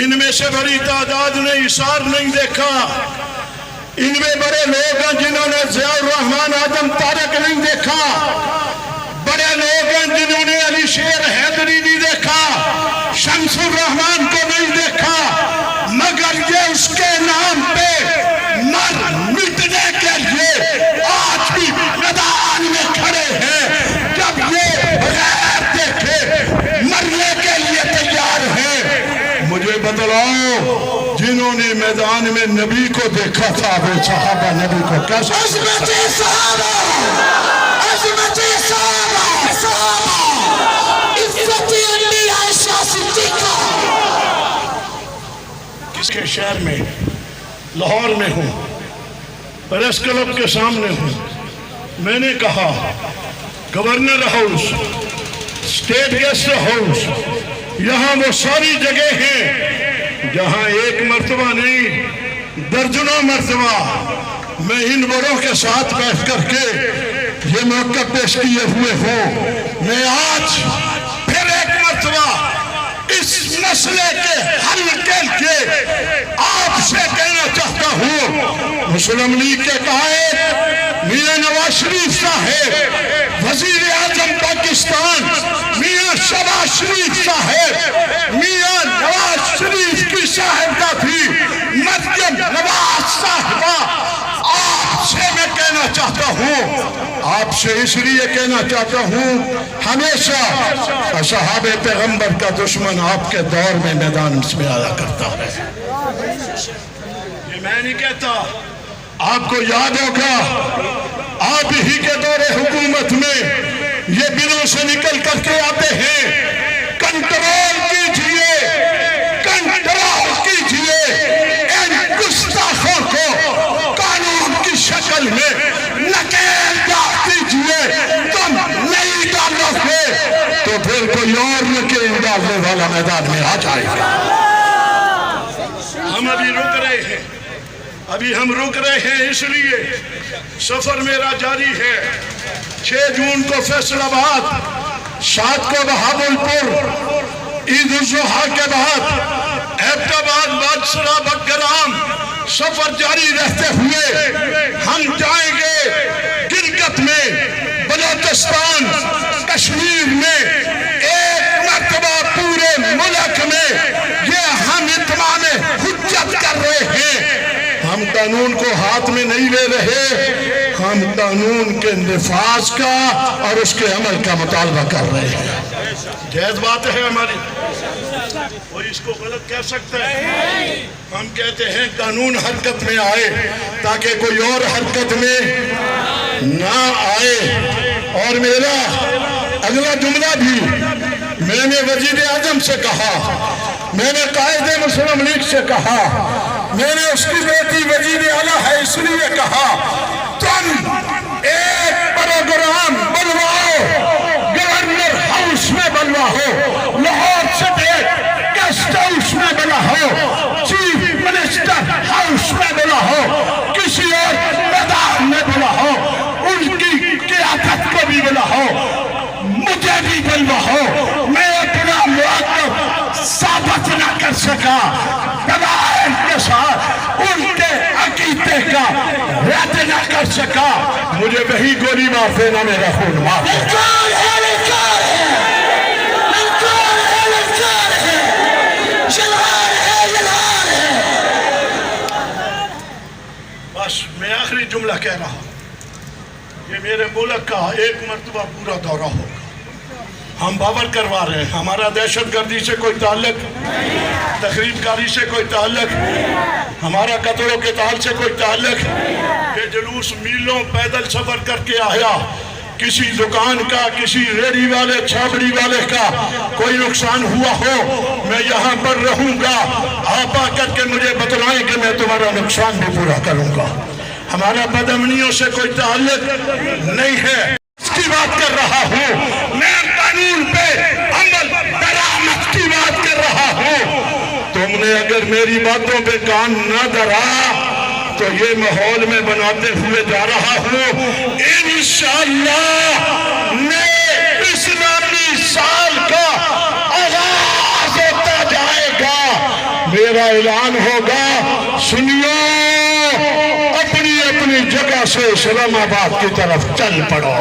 इनमें से बड़ी तादाद ने इशार नहीं देखा। इनमें बड़े लोग हैं जिन्होंने ज़ियाउर रहमान आजम तारक नहीं देखा। बड़े लोग हैं जिन्होंने अली शेर हैदरी नहीं देखा, शमसुर रहमान को नहीं देखा, मगर ये उसके नाम पे मर मिटने के लिए आज भी मैदान में खड़े हैं। जब ये बगैर देखे मरने के लिए तैयार हैं। मुझे बतलाओ, जिन्होंने मैदान में नबी को देखा था वो सहाबा नबी को कैसे किसके शहर में, लाहौर में हूँ, प्रेस क्लब के सामने हूँ। मैंने कहा governor house, state guest house, यहाँ वो सारी जगह हैं जहाँ एक मर्तबा नहीं दर्जनों मर्तबा मैं इन बड़ों के साथ बैठ करके ये मौका पेश किए हुए हूँ। मैं आज फिर एक मर्तबा इस मसले के हल के लिए आपसे कहना चाहता हूँ, मुस्लिम लीग के कायद मियां नवाज शरीफ साहब, वजीर आजम पाकिस्तान मियां शहबाज शरीफ साहब, मियां नवाज शरीफ की साहिबा थी मरियम नवाज साहिबा, आपसे मैं कहना चाहता हूँ, आपसे इसलिए कहना चाहता हूँ, हमेशा असहाबे पैगंबर का दुश्मन आपके दौर में मैदान में आया करता है। ये मैं नहीं कहता, आपको याद होगा आप ही के दौरे हुकूमत में ये बिलों से निकल करके आते हैं, कंट्रोल कीजिए, कंट्रोल कीजिए इन गुस्ताखों को कानून की शक्ल में नकेल डाल दीजिए। तुम नहीं डालोगे तो फिर कोई और नकेल डालने वाला मैदान में आ जाएगा। हम अभी रुक रहे हैं, अभी हम रुक रहे हैं इसलिए सफर मेरा जारी है। 6 जून को फैसलाबाद, 7 को बहावलपुर, ईद उल जुहा के बाद एबटाबाद, बादशाह, बग्गाम, सफर जारी रहते हुए हम जाएंगे गिलगित में, बलोचिस्तान, कश्मीर में, एक मरतबा पूरे मुल्क में ये हम इत्माम हुज्जत कर रहे हैं। हम कानून को हाथ में नहीं ले रहे, हम कानून के निफाज का और उसके अमल का मुतालबा कर रहे हैं। जायज़ बात है हमारी, कोई इसको गलत कह सकता है? हम कहते हैं कानून हरकत में आए ताकि कोई और हरकत में ना आए। और मेरा अगला जुमला भी मैंने वजीर आजम से कहा, मैंने कायदे मुस्लिम लीग से कहा, मैंने उसकी बेटी वजीर आला है इसलिए कहा, तुम एक प्रोग्राम बनवाओ, गवर्नर हाउस में बनवाओ, लाहौर स्टेट गेस्ट हाउस में बनाओ, चीफ मिनिस्टर हाउस में बनाओ, किसी और मैदान में बनाओ, उनकी क़ियादत को भी बनाओ, मुझे भी बनवाओ। मैं अपना मुआक़ब साबित न कर सका, दलाइल के साथ उनके अकीदे का रद्द न कर सका, मुझे वही गोली मार देना, मेरा खून माफ बस मैं आखिरी जुमला कह रहा हूं, ये मेरे मुल्क का एक मरतबा पूरा दौरा होगा। हम बावर करवा रहे हैं, हमारा दहशतगर्दी से कोई ताल्लुक, तखरीबकारी से कोई ताल्लुक, हमारा कत्ल के ताल से कोई ताल्लुक। ये जुलूस मीलों पैदल सफर करके आया, किसी दुकान का, किसी रेडी वाले, छाबड़ी वाले का कोई नुकसान हुआ हो, मैं यहाँ पर रहूँगा, आप आकर के मुझे बतलाएं कि मैं तुम्हारा नुकसान भी पूरा करूँगा। हमारा बदअमनियों से कोई ताल्लुक नहीं है, इसकी बात कर रहा हूँ मैं, कानून पे अमल दरामद की बात कर रहा हूँ। तुमने अगर मेरी बातों पे कान न धरा तो ये माहौल में बनाते हुए जा रहा हूँ, इंशाअल्लाह मैं इस्लामी साल का आगाज होता میرا اعلان ہوگا، سنیو اپنی اپنی جگہ سے اسلام آباد کی طرف چل پڑو۔